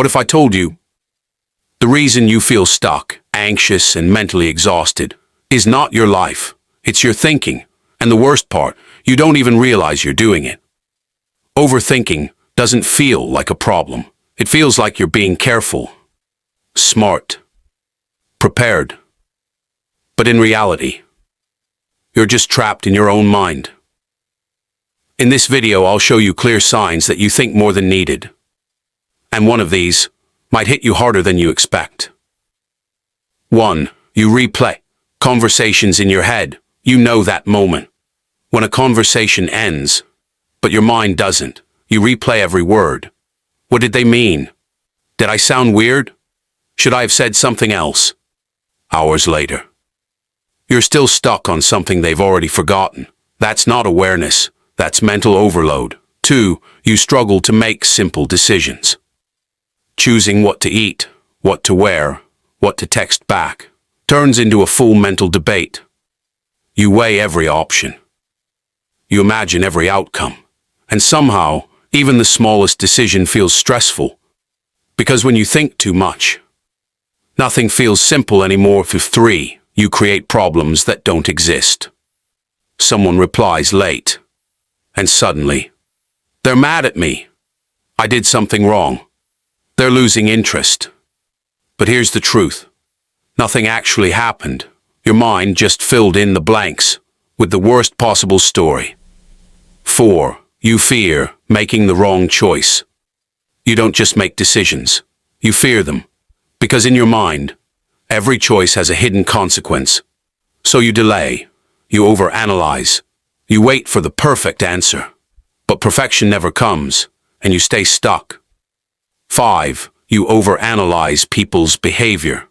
What if I told you the reason you feel stuck, anxious, and mentally exhausted is not your life, it's your thinking. And the worst part, you don't even realize you're doing it. Overthinking doesn't feel like a problem. It feels like you're being careful, smart, prepared. But in reality, you're just trapped in your own mind. In this video, I'll show you clear signs that you think more than needed. And one of these might hit you harder than you expect. 1. You replay conversations in your head. You know that moment when a conversation ends, but your mind doesn't. You replay every word. What did they mean? Did I sound weird? Should I have said something else? Hours later, you're still stuck on something they've already forgotten. That's not awareness. That's mental overload. 2. You struggle to make simple decisions. Choosing what to eat, what to wear, what to text back, turns into a full mental debate. You weigh every option. You imagine every outcome. And somehow, even the smallest decision feels stressful. Because when you think too much, nothing feels simple anymore. 3. You create problems that don't exist. Someone replies late, and suddenly, they're mad at me. I did something wrong. They're losing interest. But here's the truth. Nothing actually happened. Your mind just filled in the blanks with the worst possible story. 4. You fear making the wrong choice. You don't just make decisions. You fear them. Because in your mind, every choice has a hidden consequence. So you delay. You overanalyze. You wait for the perfect answer. But perfection never comes, and you stay stuck. 5. You overanalyze people's behavior.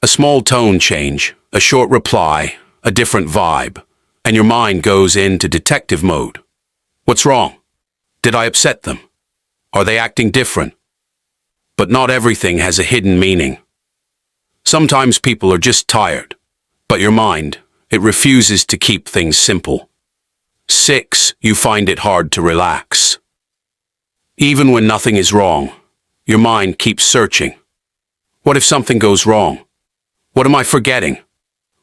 A small tone change, a short reply, a different vibe, and your mind goes into detective mode. What's wrong? Did I upset them? Are they acting different? But not everything has a hidden meaning. Sometimes people are just tired, but your mind, it refuses to keep things simple. 6. You find it hard to relax. Even when nothing is wrong, your mind keeps searching. What if something goes wrong? What am I forgetting?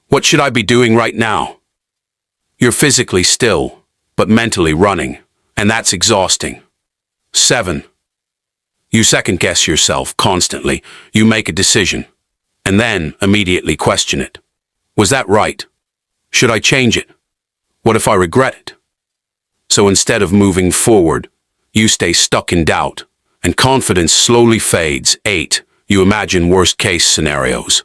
What should I be doing right now? You're physically still, but mentally running, and that's exhausting. 7. You second-guess yourself constantly. You make a decision, and then immediately question it. Was that right? Should I change it? What if I regret it? So instead of moving forward, you stay stuck in doubt, and confidence slowly fades. 8. You imagine worst-case scenarios.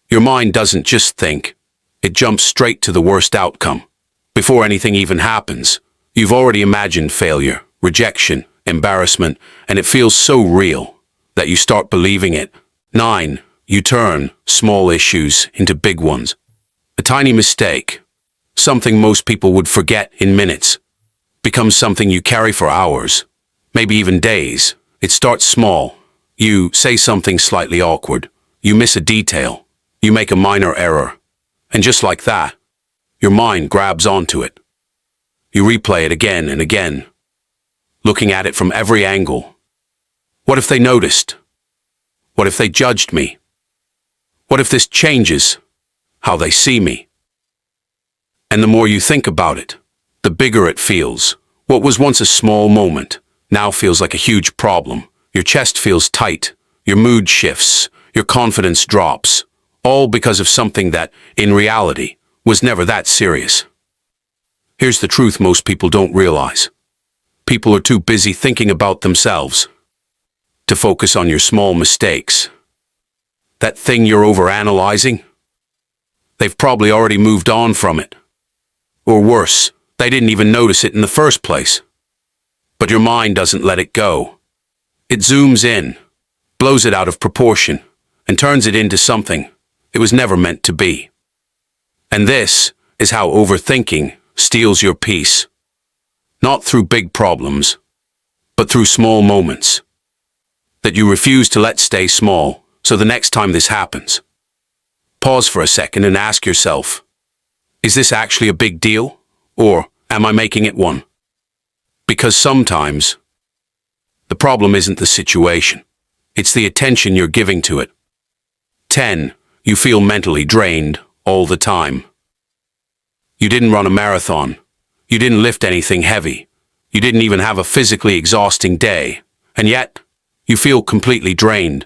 Your mind doesn't just think, it jumps straight to the worst outcome. Before anything even happens, you've already imagined failure, rejection, embarrassment, and it feels so real that you start believing it. 9. You turn small issues into big ones. A tiny mistake, something most people would forget in minutes, becomes something you carry for hours, maybe even days. It starts small. You say something slightly awkward. You miss a detail. You make a minor error. And just like that, your mind grabs onto it. You replay it again and again, looking at it from every angle. What if they noticed? What if they judged me? What if this changes how they see me? And the more you think about it, the bigger it feels. What was once a small moment now feels like a huge problem. Your chest feels tight, your mood shifts, your confidence drops, all because of something that, in reality, was never that serious. Here's the truth most people don't realize. People are too busy thinking about themselves to focus on your small mistakes. That thing you're overanalyzing, they've probably already moved on from it. Or worse, they didn't even notice it in the first place. But your mind doesn't let it go. It zooms in, blows it out of proportion, and turns it into something it was never meant to be. And this is how overthinking steals your peace. Not through big problems, but through small moments that you refuse to let stay small. So the next time this happens, pause for a second and ask yourself, is this actually a big deal? Or am I making it one? Because sometimes The problem isn't the situation. It's the attention you're giving to it. 10. You feel mentally drained all the time. You didn't run a marathon. You didn't lift anything heavy. You didn't even have a physically exhausting day. And yet, you feel completely drained,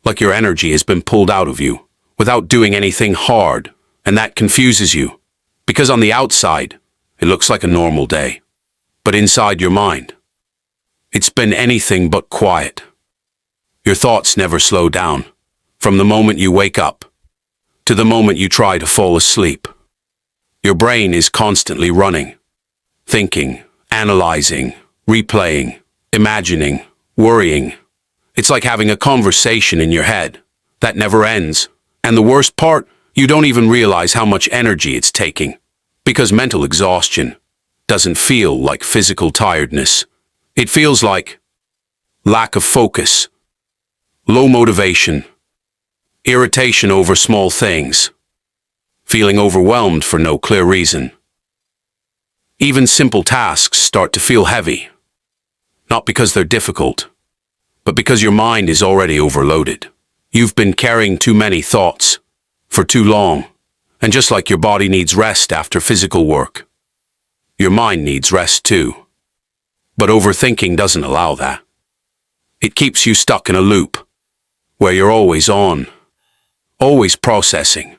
like your energy has been pulled out of you, without doing anything hard, and that confuses you. Because on the outside, it looks like a normal day. But inside your mind, it's been anything but quiet. Your thoughts never slow down, from the moment you wake up to the moment you try to fall asleep. Your brain is constantly running, thinking, analyzing, replaying, imagining, worrying. It's like having a conversation in your head that never ends. And the worst part, you don't even realize how much energy it's taking. Because mental exhaustion doesn't feel like physical tiredness. It feels like lack of focus, low motivation, irritation over small things, feeling overwhelmed for no clear reason. Even simple tasks start to feel heavy, not because they're difficult, but because your mind is already overloaded. You've been carrying too many thoughts for too long, and just like your body needs rest after physical work, your mind needs rest too. But overthinking doesn't allow that. It keeps you stuck in a loop, where you're always on, always processing,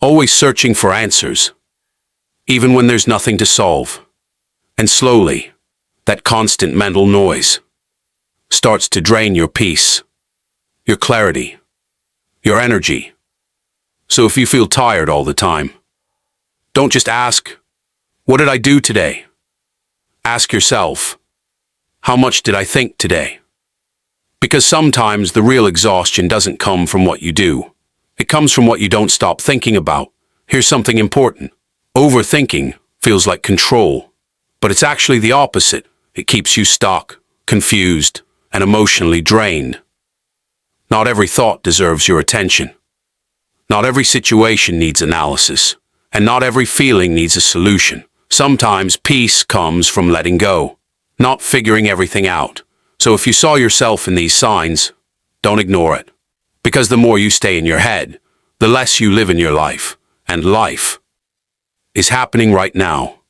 always searching for answers, even when there's nothing to solve. And slowly, that constant mental noise starts to drain your peace, your clarity, your energy. So if you feel tired all the time, don't just ask, "What did I do today?" Ask yourself, "How much did I think today?" Because sometimes the real exhaustion doesn't come from what you do. It comes from what you don't stop thinking about. Here's something important. Overthinking feels like control, but it's actually the opposite. It keeps you stuck, confused, and emotionally drained. Not every thought deserves your attention. Not every situation needs analysis, and not every feeling needs a solution. Sometimes peace comes from letting go, not figuring everything out. So if you saw yourself in these signs, don't ignore it. Because the more you stay in your head, the less you live in your life. And life is happening right now,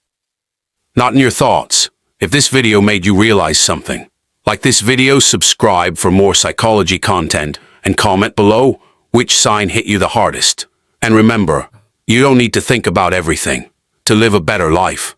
not in your thoughts. If this video made you realize something, like this video, subscribe for more psychology content, and comment below which sign hit you the hardest. And remember, you don't need to think about everything to live a better life.